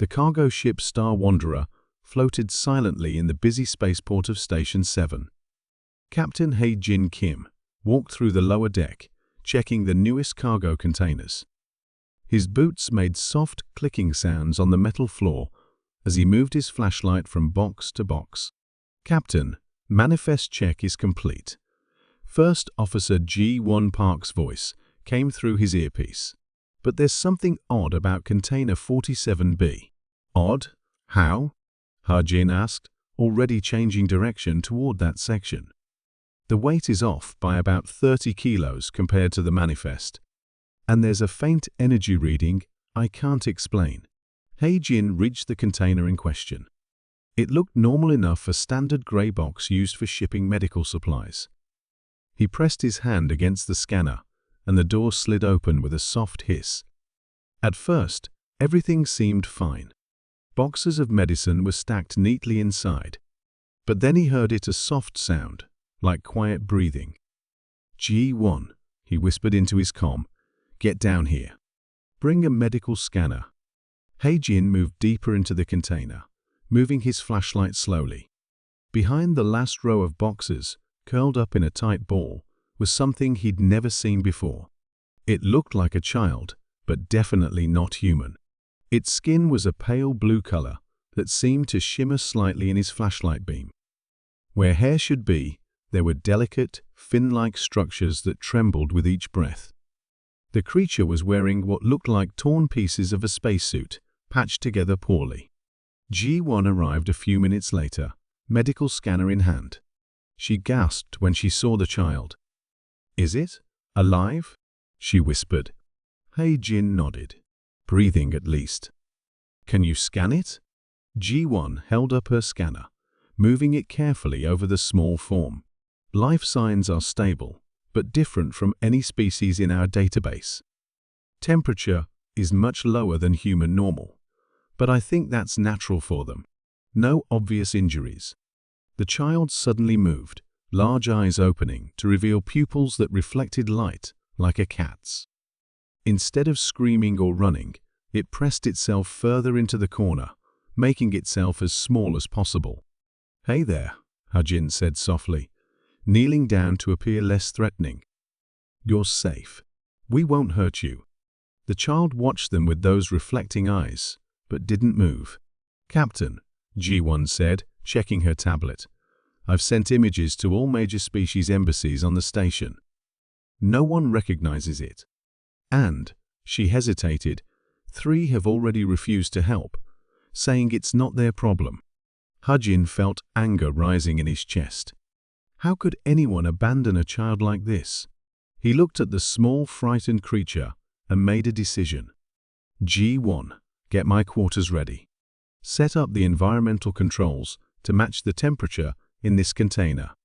The cargo ship Star Wanderer floated silently in the busy spaceport of Station 7. Captain Hae-Jin Kim walked through the lower deck, checking the newest cargo containers. His boots made soft, clicking sounds on the metal floor as he moved his flashlight from box to box. "Captain, manifest check is complete." First Officer G1 Park's voice came through his earpiece. "But there's something odd about Container 47B." "Odd? How?" Hae-Jin asked, already changing direction toward that section. "The weight is off by about 30 kilos compared to the manifest. And there's a faint energy reading I can't explain." Hae-Jin reached the container in question. It looked normal enough for standard gray box used for shipping medical supplies. He pressed his hand against the scanner, and the door slid open with a soft hiss. At first, everything seemed fine. Boxes of medicine were stacked neatly inside. But then he heard a soft sound, like quiet breathing. "G1, he whispered into his comm. "Get down here. Bring a medical scanner." Hae-Jin moved deeper into the container, moving his flashlight slowly. Behind the last row of boxes, curled up in a tight ball, was something he'd never seen before. It looked like a child, but definitely not human. Its skin was a pale blue color that seemed to shimmer slightly in his flashlight beam. Where hair should be, there were delicate, fin-like structures that trembled with each breath. The creature was wearing what looked like torn pieces of a spacesuit, patched together poorly. G1 arrived a few minutes later, medical scanner in hand. She gasped when she saw the child. "Is it alive?" she whispered. Hae-Jin nodded. "Breathing at least." "Can you scan it?" G1 held up her scanner, moving it carefully over the small form. "Life signs are stable, but different from any species in our database. Temperature is much lower than human normal, but I think that's natural for them. No obvious injuries." The child suddenly moved, large eyes opening to reveal pupils that reflected light like a cat's. Instead of screaming or running, it pressed itself further into the corner, making itself as small as possible. "Hey there," Hae-Jin said softly, kneeling down to appear less threatening. "You're safe. We won't hurt you." The child watched them with those reflecting eyes, but didn't move. "Captain," G1 said, checking her tablet, "I've sent images to all major species embassies on the station. No one recognizes it. And," she hesitated, "3 have already refused to help, saying it's not their problem." Hae-Jin felt anger rising in his chest. How could anyone abandon a child like this? He looked at the small, frightened creature and made a decision. "G1, get my quarters ready. Set up the environmental controls to match the temperature in this container,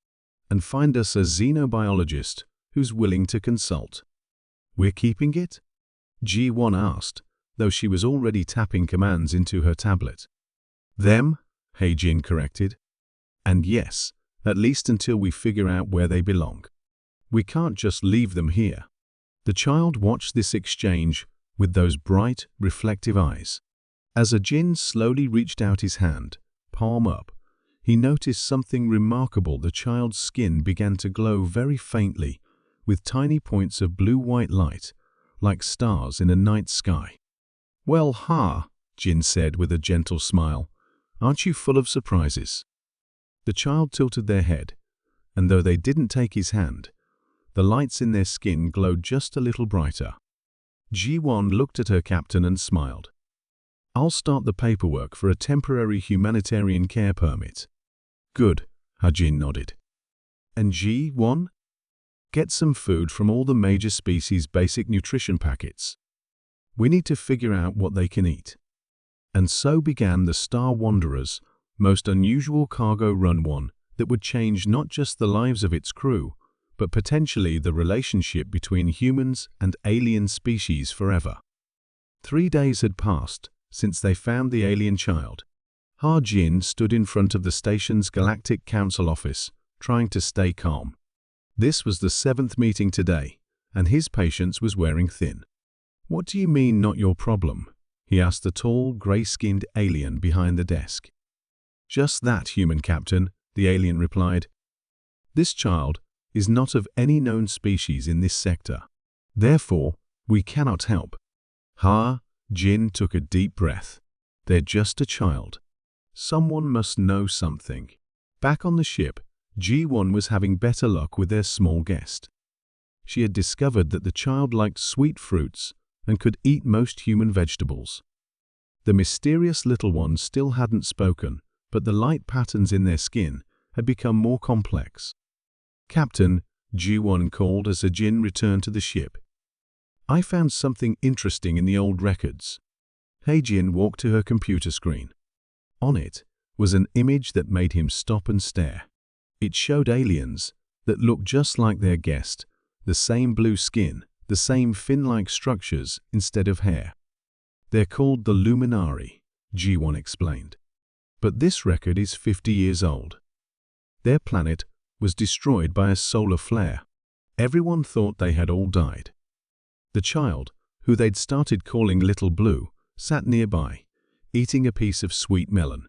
and find us a xenobiologist who's willing to consult." "We're keeping it?" G1 asked, though she was already tapping commands into her tablet. "Them," Hae-Jin corrected. "And yes, at least until we figure out where they belong. We can't just leave them here." The child watched this exchange with those bright, reflective eyes. As Hae-Jin slowly reached out his hand, palm up, he noticed something remarkable. The child's skin began to glow very faintly, with tiny points of blue-white light, like stars in a night sky. "Well, Jin said with a gentle smile, "aren't you full of surprises?" The child tilted their head, and though they didn't take his hand, the lights in their skin glowed just a little brighter. G1 looked at her captain and smiled. "I'll start the paperwork for a temporary humanitarian care permit." "Good," Hae-Jin nodded. "And G1? Get some food from all the major species' basic nutrition packets. We need to figure out what they can eat." And so began the Star Wanderer's most unusual cargo run, one that would change not just the lives of its crew, but potentially the relationship between humans and alien species forever. 3 days had passed since they found the alien child. Hae-Jin stood in front of the station's Galactic Council office, trying to stay calm. This was the 7th meeting today, and his patience was wearing thin. "What do you mean, not your problem?" he asked the tall, gray-skinned alien behind the desk. "Just that, human captain," the alien replied. "This child is not of any known species in this sector. Therefore, we cannot help." Jin took a deep breath. They're just a child. Someone must know something. Back on the ship, G1 was having better luck with their small guest. She had discovered that the child liked sweet fruits and could eat most human vegetables. The mysterious little one still hadn't spoken, but the light patterns in their skin had become more complex. "Captain," G1 called as Jin returned to the ship. "I found something interesting in the old records." Jin walked to her computer screen. On it was an image that made him stop and stare. It showed aliens that looked just like their guest, the same blue skin, the same fin-like structures instead of hair. "They're called the Luminari," G1 explained. "But this record is 50 years old. Their planet was destroyed by a solar flare. Everyone thought they had all died." The child, who they'd started calling Little Blue, sat nearby, eating a piece of sweet melon.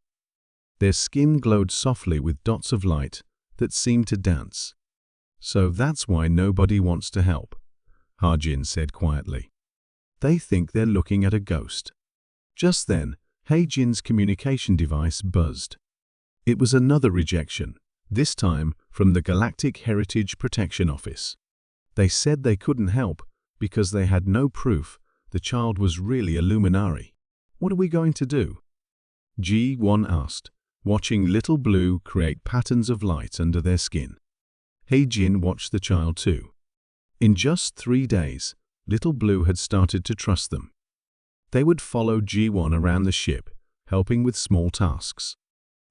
Their skin glowed softly with dots of light that seemed to dance. "So that's why nobody wants to help," Jin said quietly. "They think they're looking at a ghost." Just then, Jin's communication device buzzed. It was another rejection, this time from the Galactic Heritage Protection Office. They said they couldn't help because they had no proof the child was really a Luminari. "What are we going to do?" G1 asked, watching Little Blue create patterns of light under their skin. Jin watched the child too. In just 3 days, Little Blue had started to trust them. They would follow G1 around the ship, helping with small tasks.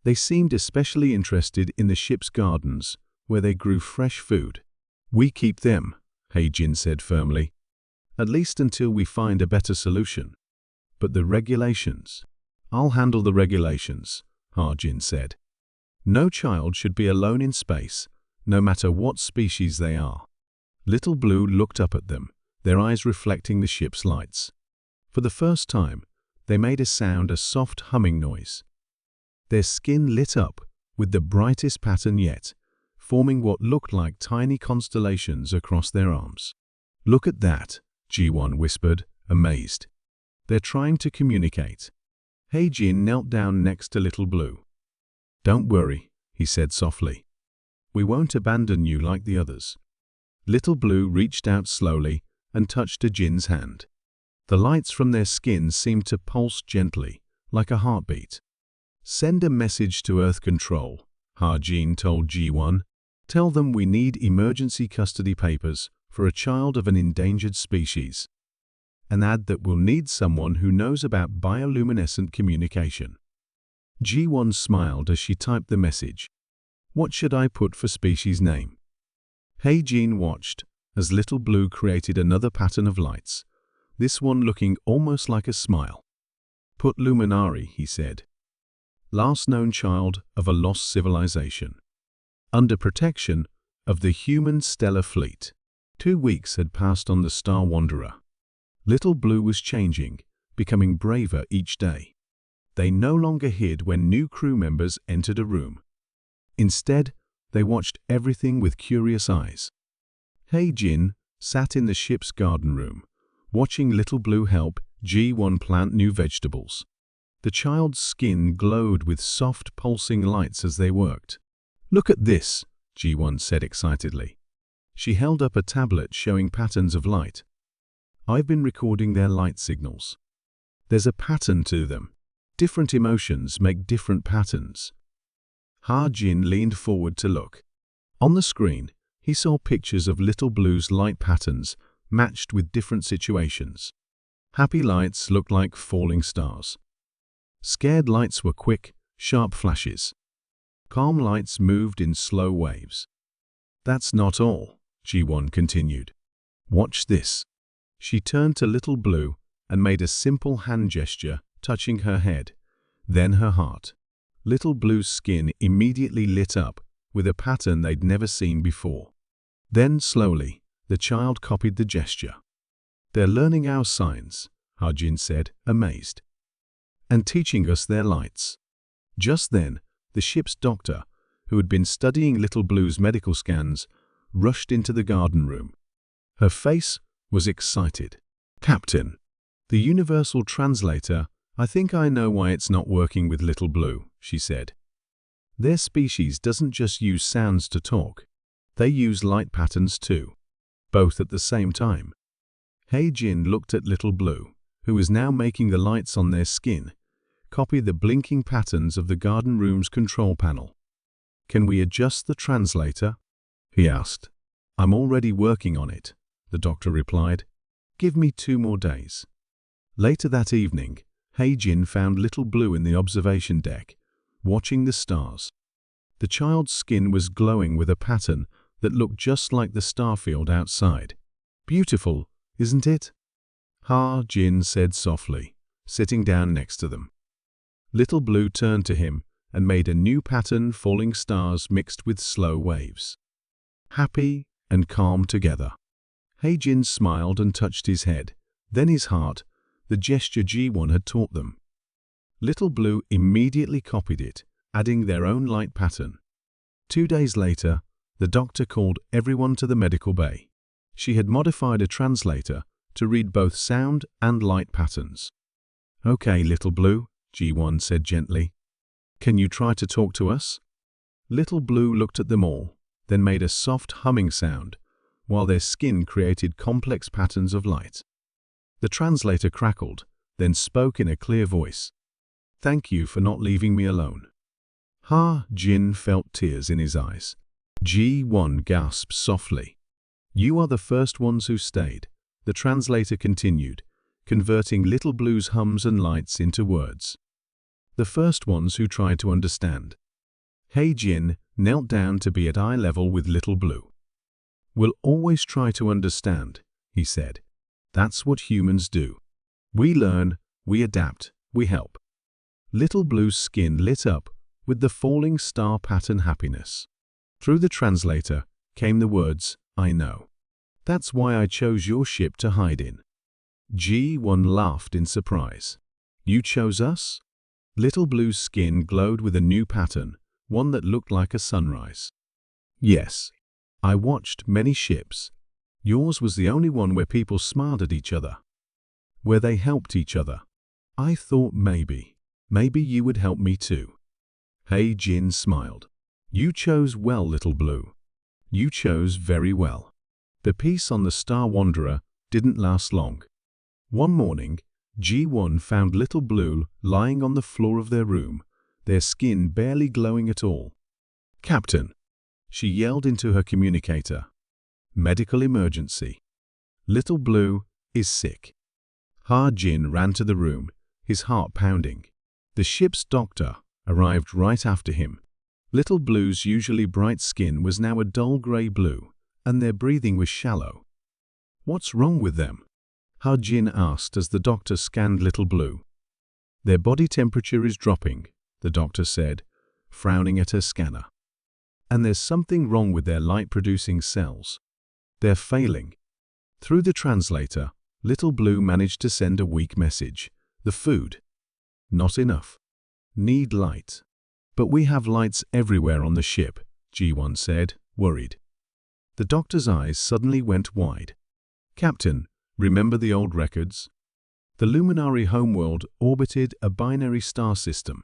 They seemed especially interested in the ship's gardens, where they grew fresh food. "We keep them," Jin said firmly. "At least until we find a better solution." "But the regulations?" "I'll handle the regulations," Jin said. "No child should be alone in space, no matter what species they are." Little Blue looked up at them, their eyes reflecting the ship's lights. For the first time, they made a sound, a soft humming noise. Their skin lit up with the brightest pattern yet, forming what looked like tiny constellations across their arms. "Look at that," G1 whispered, amazed. "They're trying to communicate." Jin knelt down next to Little Blue. "Don't worry," he said softly. "We won't abandon you like the others." Little Blue reached out slowly and touched Jin's hand. The lights from their skin seemed to pulse gently, like a heartbeat. "Send a message to Earth Control," Jin told G1. "Tell them we need emergency custody papers for a child of an endangered species. And add that we'll need someone who knows about bioluminescent communication." G1 smiled as she typed the message. "What should I put for species name?" Jin watched as Little Blue created another pattern of lights, this one looking almost like a smile. "Put Luminari," he said. "Last known child of a lost civilization. Under protection of the human stellar fleet." 2 weeks had passed on the Star Wanderer. Little Blue was changing, becoming braver each day. They no longer hid when new crew members entered a room. Instead, they watched everything with curious eyes. Jin sat in the ship's garden room, watching Little Blue help G1 plant new vegetables. The child's skin glowed with soft, pulsing lights as they worked. "Look at this," G1 said excitedly. She held up a tablet showing patterns of light. "I've been recording their light signals. There's a pattern to them. Different emotions make different patterns." Jin leaned forward to look. On the screen, he saw pictures of Little Blue's light patterns matched with different situations. Happy lights looked like falling stars. Scared lights were quick, sharp flashes. Calm lights moved in slow waves. "That's not all," G1 continued. "Watch this." She turned to Little Blue and made a simple hand gesture, touching her head, then her heart. Little Blue's skin immediately lit up with a pattern they'd never seen before. Then, slowly, the child copied the gesture. "They're learning our signs," Ha-Jin said, amazed. And teaching us their lights. Just then, the ship's doctor, who had been studying Little Blue's medical scans, rushed into the garden room. Her face was excited. "Captain, the universal translator, I think I know why it's not working with Little Blue," she said. "Their species doesn't just use sounds to talk. They use light patterns too, both at the same time." Ha-Jin looked at Little Blue, who was now making the lights on their skin copy the blinking patterns of the garden room's control panel. "Can we adjust the translator?" he asked. "I'm already working on it," the doctor replied. "Give me 2 more days." Later that evening, Ha-Jin found Little Blue in the observation deck, watching the stars. The child's skin was glowing with a pattern that looked just like the star field outside. "Beautiful, isn't it?" Ha-Jin said softly, sitting down next to them. Little Blue turned to him and made a new pattern, falling stars mixed with slow waves. Happy and calm together. Ha-Jin smiled and touched his head, then his heart, the gesture Ji-won had taught them. Little Blue immediately copied it, adding their own light pattern. 2 days later, the doctor called everyone to the medical bay. She had modified a translator to read both sound and light patterns. "Okay, Little Blue," Ji-won said gently. "Can you try to talk to us?" Little Blue looked at them all, then made a soft humming sound, while their skin created complex patterns of light. The translator crackled, then spoke in a clear voice. "Thank you for not leaving me alone." Ha-Jin felt tears in his eyes. Ji-won gasped softly. "You are the first ones who stayed," the translator continued, converting Little Blue's hums and lights into words. "The first ones who tried to understand." Ha-Jin knelt down to be at eye level with Little Blue. "We'll always try to understand," he said. "That's what humans do. We learn, we adapt, we help." Little Blue's skin lit up with the falling star pattern happiness. Through the translator came the words, "I know. That's why I chose your ship to hide in." Ji-won laughed in surprise. "You chose us?" Little Blue's skin glowed with a new pattern, one that looked like a sunrise. "Yes. I watched many ships. Yours was the only one where people smiled at each other, where they helped each other. I thought maybe you would help me too." Ha-Jin smiled. "You chose well, Little Blue. You chose very well." The peace on the Star Wanderer didn't last long. One morning, Ji-won found Little Blue lying on the floor of their room, their skin barely glowing at all. "Captain," she yelled into her communicator. "Medical emergency. Little Blue is sick." Ha-Jin ran to the room, his heart pounding. The ship's doctor arrived right after him. Little Blue's usually bright skin was now a dull gray blue, and their breathing was shallow. "What's wrong with them?" Ha-Jin asked as the doctor scanned Little Blue. "Their body temperature is dropping," the doctor said, frowning at her scanner. "And there's something wrong with their light-producing cells. They're failing." Through the translator, Little Blue managed to send a weak message. "The food. Not enough. Need light." "But we have lights everywhere on the ship," Ji-won said, worried. The doctor's eyes suddenly went wide. "Captain, remember the old records? The Luminary homeworld orbited a binary star system.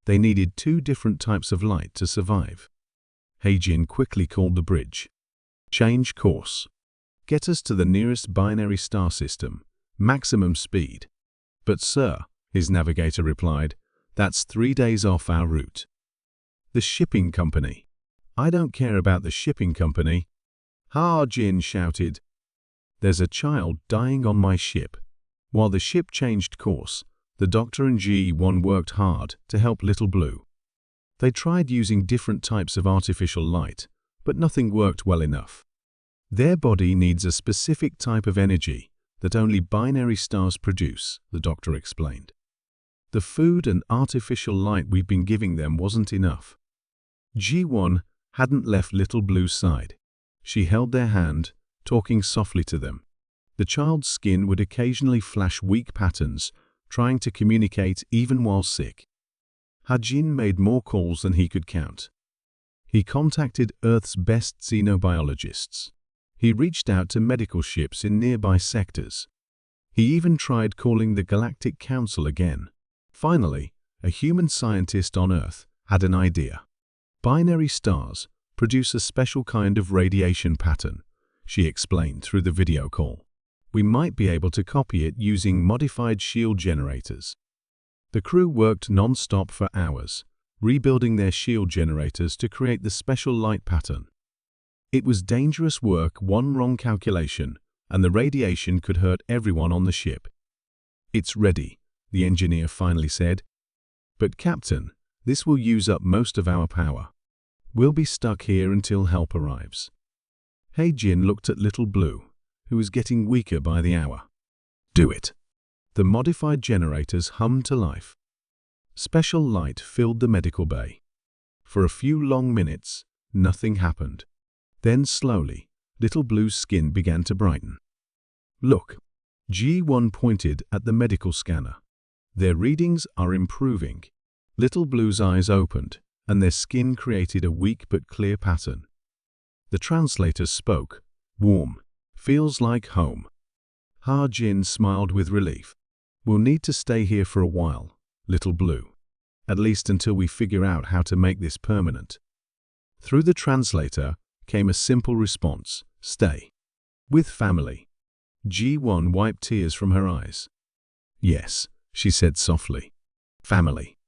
They needed 2 different types of light to survive." Ha-Jin quickly called the bridge. "Change course. Get us to the nearest binary star system. Maximum speed." "But sir," his navigator replied, "that's 3 days off our route." "The shipping company." "I don't care about the shipping company," Ha-Jin shouted. "There's a child dying on my ship." While the ship changed course, the doctor and Ji-won worked hard to help Little Blue. They tried using different types of artificial light, but nothing worked well enough. "Their body needs a specific type of energy that only binary stars produce," the doctor explained. "The food and artificial light we've been giving them wasn't enough." Ji-won hadn't left Little Blue's side. She held their hand, talking softly to them. The child's skin would occasionally flash weak patterns, trying to communicate even while sick. Hajin made more calls than he could count. He contacted Earth's best xenobiologists. He reached out to medical ships in nearby sectors. He even tried calling the Galactic Council again. Finally, a human scientist on Earth had an idea. Binary stars produce a special kind of radiation pattern, she explained through the video call. We might be able to copy it using modified shield generators. The crew worked non-stop for hours, rebuilding their shield generators to create the special light pattern. It was dangerous work. One wrong calculation, and the radiation could hurt everyone on the ship. "It's ready," the engineer finally said. "But Captain, this will use up most of our power. We'll be stuck here until help arrives." Hei-jin looked at Little Blue, who was getting weaker by the hour. "Do it." The modified generators hummed to life. Special light filled the medical bay. For a few long minutes, nothing happened. Then slowly, Little Blue's skin began to brighten. "Look," G1 pointed at the medical scanner. "Their readings are improving." Little Blue's eyes opened, and their skin created a weak but clear pattern. The translator spoke. "Warm. Feels like home." Ha-jin smiled with relief. "We'll need to stay here for a while, Little Blue. At least until we figure out how to make this permanent." Through the translator came a simple response: "Stay. With family." G1 wiped tears from her eyes. "Yes," she said softly. "Family."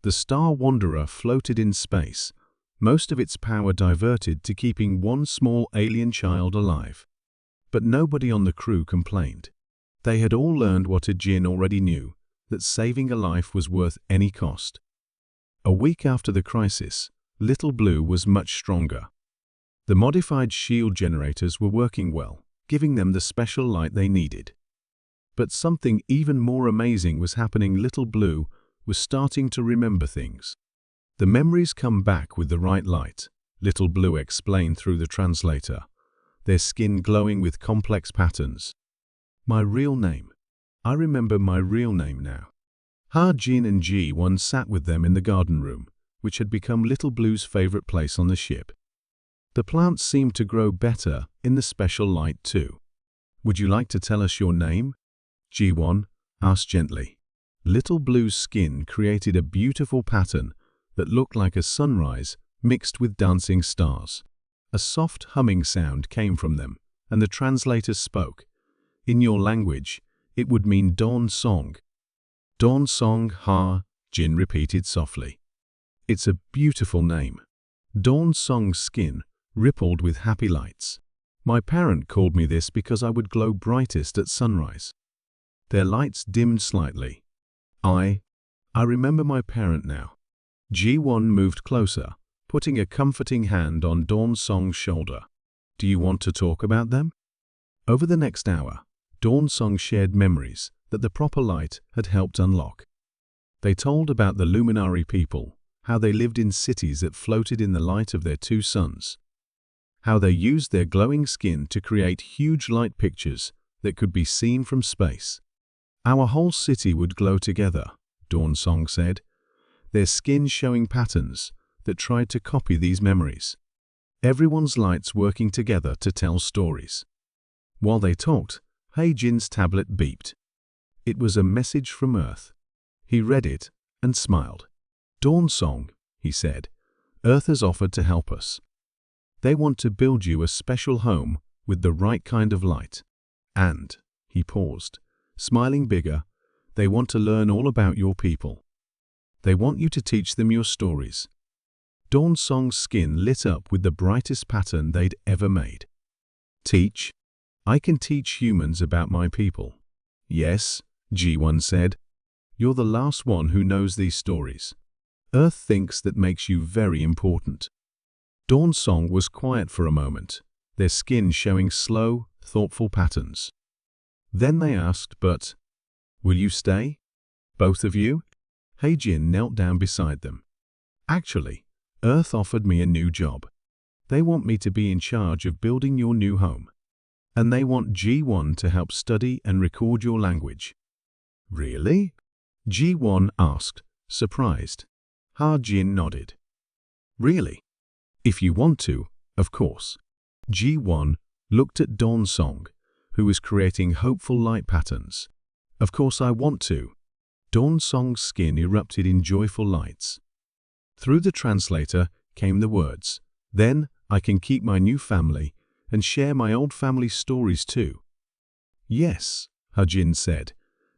The Star Wanderer floated in space, most of its power diverted to keeping one small alien child alive. But nobody on the crew complained. They had all learned what Jin already knew, that saving a life was worth any cost. A week after the crisis, Little Blue was much stronger. The modified shield generators were working well, giving them the special light they needed. But something even more amazing was happening. Little Blue was starting to remember things. "The memories come back with the right light," Little Blue explained through the translator, their skin glowing with complex patterns. "My real name. I remember my real name now." Ha-jin and G1 sat with them in the garden room, which had become Little Blue's favorite place on the ship. The plants seemed to grow better in the special light too. "Would you like to tell us your name?" G1 asked gently. Little Blue's skin created a beautiful pattern that looked like a sunrise mixed with dancing stars. A soft humming sound came from them, and the translator spoke. "In your language, it would mean dawn song." "Dawn song," Ha-jin repeated softly. "It's a beautiful name." Dawn Song's skin rippled with happy lights. "My parent called me this because I would glow brightest at sunrise." Their lights dimmed slightly. I remember my parent now." G1 moved closer, putting a comforting hand on Dawn Song's shoulder. "Do you want to talk about them?" Over the next hour, Dawn Song shared memories that the proper light had helped unlock. They told about the luminary people, how they lived in cities that floated in the light of their two suns, how they used their glowing skin to create huge light pictures that could be seen from space. "Our whole city would glow together," Dawn Song said, their skin showing patterns that tried to copy these memories. Everyone's lights working together to tell stories. While they talked, Hei-jin's tablet beeped. It was a message from Earth. He read it and smiled. "Dawn Song," he said, "Earth has offered to help us. They want to build you a special home with the right kind of light. And," he paused, smiling bigger, "they want to learn all about your people. They want you to teach them your stories." Dawn Song's skin lit up with the brightest pattern they'd ever made. "Teach? I can teach humans about my people." "Yes," G1 said. "You're the last one who knows these stories. Earth thinks that makes you very important." Dawn Song was quiet for a moment, their skin showing slow, thoughtful patterns. Then they asked, "But will you stay? Both of you?" Hei-jin knelt down beside them. "Actually, Earth offered me a new job. They want me to be in charge of building your new home." and they want G1 to help study and record your language." "Really?" G1 asked, surprised. Ha-Jin nodded. "Really? If you want to, of course." G1 looked at Dawn-song, who was creating hopeful light patterns. "Of course I want to." Dawn-song's skin erupted in joyful lights. Through the translator came the words, "Then I can keep my new family and share my old family stories too." "Yes," Ha-Jin said,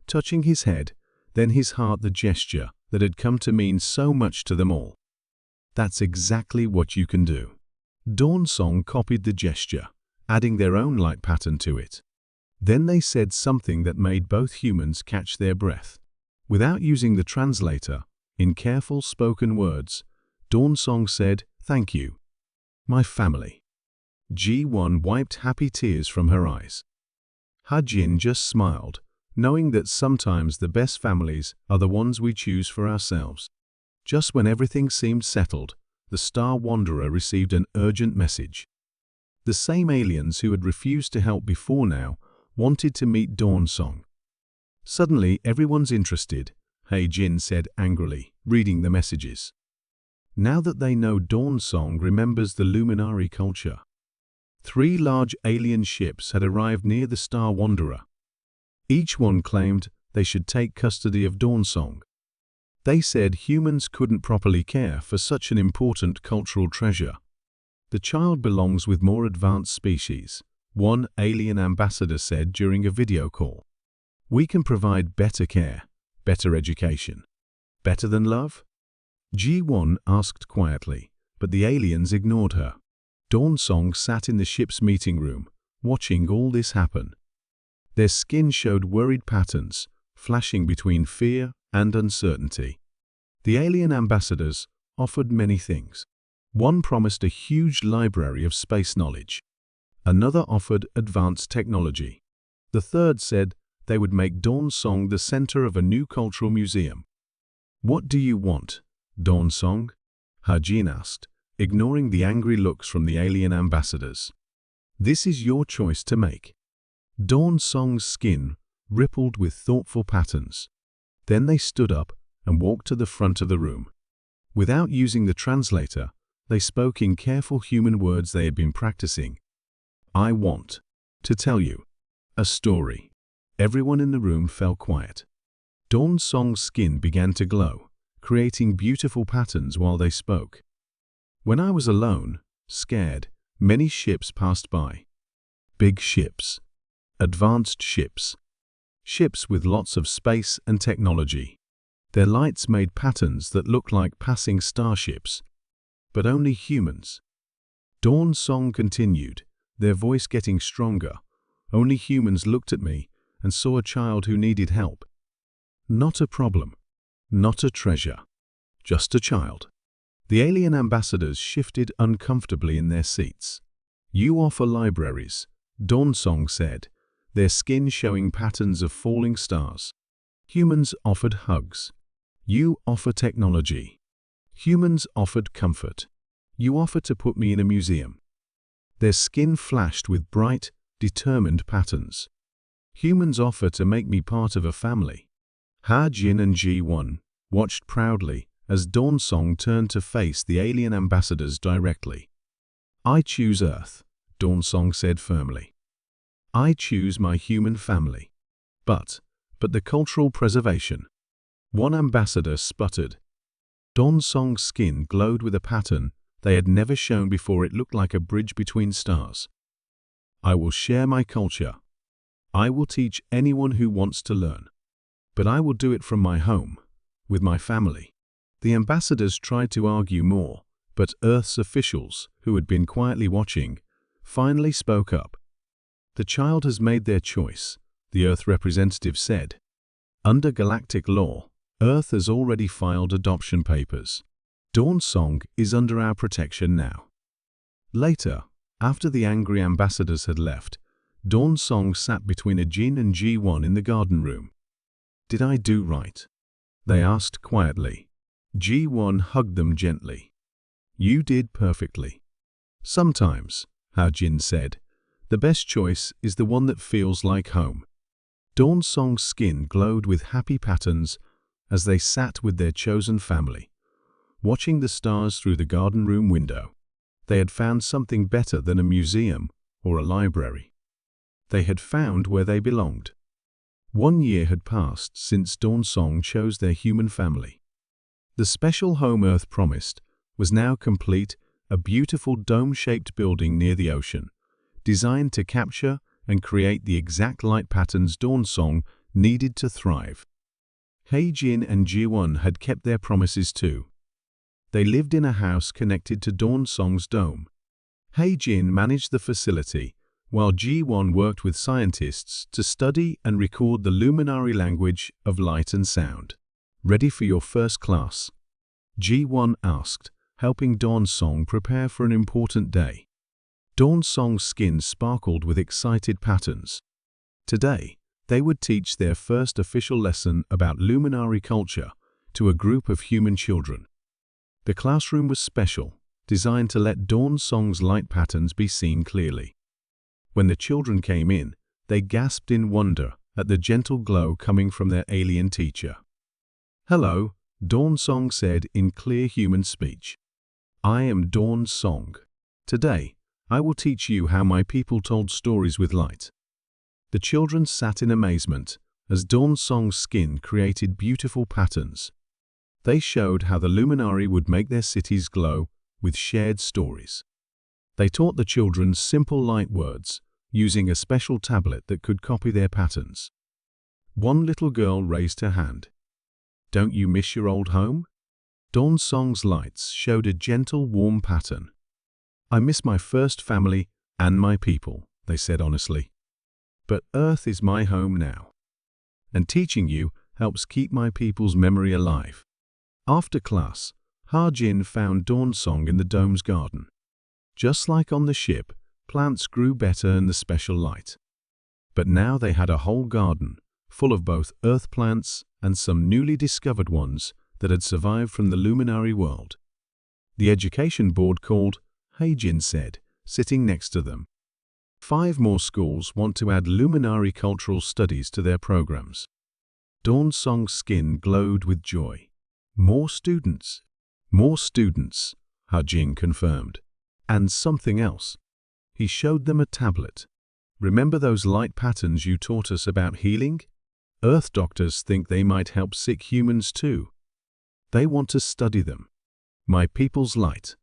touching his head, then his heart the gesture that had come to mean so much to them all. "That's exactly what you can do." Dawn-song copied the gesture, adding their own light pattern to it. Then they said something that made both humans catch their breath. Without using the translator, in careful spoken words, Dawn-song said, "Thank you, my family." G1 wiped happy tears from her eyes. Ha-Jin just smiled, knowing that sometimes the best families are the ones we choose for ourselves. Just when everything seemed settled, the Star Wanderer received an urgent message. The same aliens who had refused to help before now wanted to meet Dawn-song. "Suddenly everyone's interested," Ha-Jin said angrily, reading the messages. Now that they know Dawn-song remembers the Luminary culture. 3 large alien ships had arrived near the Star Wanderer. Each one claimed they should take custody of Dawn-song. They said humans couldn't properly care for such an important cultural treasure. "The child belongs with more advanced species," one alien ambassador said during a video call. "We can provide better care, better education." "Better than love?" G1 asked quietly, but the aliens ignored her. Dawn-song sat in the ship's meeting room, watching all this happen. Their skin showed worried patterns, flashing between fear and uncertainty. The alien ambassadors offered many things. One promised a huge library of space knowledge. Another offered advanced technology. The third said they would make Dawn-song the center of a new cultural museum. "What do you want, Dawn-song?" Ha-Jin asked, ignoring the angry looks from the alien ambassadors. "This is your choice to make." Dawn-song's skin rippled with thoughtful patterns. Then they stood up and walked to the front of the room. Without using the translator, they spoke in careful human words they had been practicing. "I want to tell you a story." Everyone in the room fell quiet. Dawn-song's skin began to glow, creating beautiful patterns while they spoke. "When I was alone, scared, many ships passed by. Big ships, advanced ships, ships with lots of space and technology. Their lights made patterns that looked like passing starships, but only humans." Dawn-song continued, their voice getting stronger. "Only humans looked at me and saw a child who needed help. Not a problem, not a treasure, just a child." The alien ambassadors shifted uncomfortably in their seats. "You offer libraries," Dawn-song said, their skin showing patterns of falling stars. "Humans offered hugs. You offer technology. Humans offered comfort. You offer to put me in a museum." Their skin flashed with bright, determined patterns. "Humans offer to make me part of a family." Ha-Jin and G1 watched proudly as Dawn-song turned to face the alien ambassadors directly. "I choose Earth," Dawn-song said firmly. "I choose my human family. But the cultural preservation." One ambassador sputtered. Dawn-song's skin glowed with a pattern they had never shown before. It looked like a bridge between stars. "I will share my culture. I will teach anyone who wants to learn. But I will do it from my home, with my family." The ambassadors tried to argue more, but Earth's officials, who had been quietly watching, finally spoke up. "The child has made their choice," the Earth representative said. "Under galactic law, Earth has already filed adoption papers. Dawn-song is under our protection now." Later, after the angry ambassadors had left, Dawn-song sat between Ha-Jin and G1 in the garden room. "Did I do right?" they asked quietly. G1 hugged them gently. "You did perfectly." "Sometimes," Ha-Jin said, The best choice is the one that feels like home. Dawnsong's skin glowed with happy patterns as they sat with their chosen family, watching the stars through the garden room window. They had found something better than a museum or a library. They had found where they belonged. 1 year had passed since Dawnsong chose their human family. The special home Earth promised was now complete, a beautiful dome-shaped building near the ocean, designed to capture and create the exact light patterns Dawnsong needed to thrive. Hae-jin and Ji-won had kept their promises too. They lived in a house connected to Dawnsong's dome. Hae-jin managed the facility, while Ji-won worked with scientists to study and record the luminary language of light and sound. "Ready for your first class?" Ji-won asked, helping Dawnsong prepare for an important day. Dawnsong's skin sparkled with excited patterns. Today, they would teach their first official lesson about luminary culture to a group of human children. The classroom was special, designed to let Dawnsong's light patterns be seen clearly. When the children came in, they gasped in wonder at the gentle glow coming from their alien teacher. "Hello," Dawnsong said in clear human speech. "I am Dawnsong. Today, I will teach you how my people told stories with light." The children sat in amazement as Dawnsong's skin created beautiful patterns. They showed how the luminary would make their cities glow with shared stories. They taught the children simple light words, using a special tablet that could copy their patterns. One little girl raised her hand. "Don't you miss your old home?" Dawnsong's lights showed a gentle, warm pattern. "I miss my first family and my people," they said honestly. "But Earth is my home now. And teaching you helps keep my people's memory alive." After class, Ha-jin found Dawnsong in the dome's garden. Just like on the ship, plants grew better in the special light. But now they had a whole garden, full of both earth plants and some newly discovered ones that had survived from the luminary world. The education board called, Hae-jin said, sitting next to them. 5 more schools want to add luminary cultural studies to their programs. Dawnsong's skin glowed with joy. More students, Ha-jin confirmed. And something else. He showed them a tablet. "Remember those light patterns you taught us about healing? Earth doctors think they might help sick humans too. They want to study them. My people's light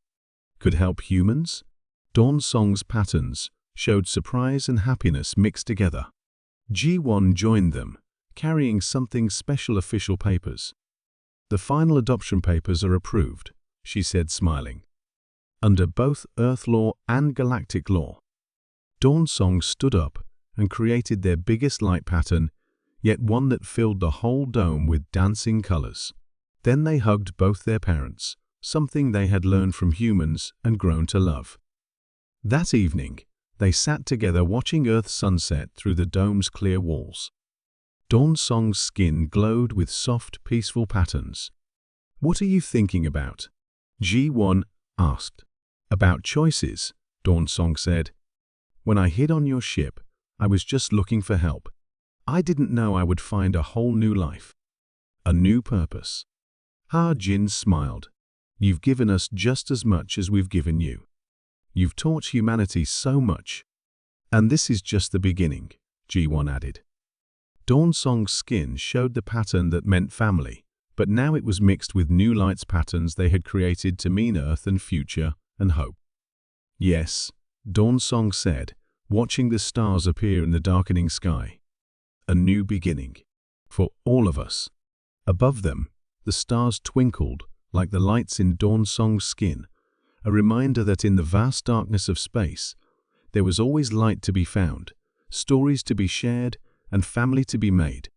could help humans?" Dawnsong's patterns showed surprise and happiness mixed together. Ji-won joined them, carrying something special official papers. "The final adoption papers are approved," she said smiling. "Under both Earth law and galactic law." Dawnsong stood up and created their biggest light pattern, yet one that filled the whole dome with dancing colors. Then they hugged both their parents, something they had learned from humans and grown to love. That evening, they sat together watching Earth's sunset through the dome's clear walls. Dawnsong's skin glowed with soft, peaceful patterns. "What are you thinking about?" Ji-won asked. "About choices," Dawnsong said. "When I hid on your ship, I was just looking for help. I didn't know I would find a whole new life. A new purpose." Ha-jin smiled. "You've given us just as much as we've given you. You've taught humanity so much. And this is just the beginning," Ji-won added. Dawnsong's skin showed the pattern that meant family, but now it was mixed with new lights patterns they had created to mean Earth and future and hope. "Yes," Dawnsong said, watching the stars appear in the darkening sky. "A new beginning. For all of us." Above them, the stars twinkled like the lights in Dawnsong's skin, a reminder that in the vast darkness of space, there was always light to be found, stories to be shared, and family to be made.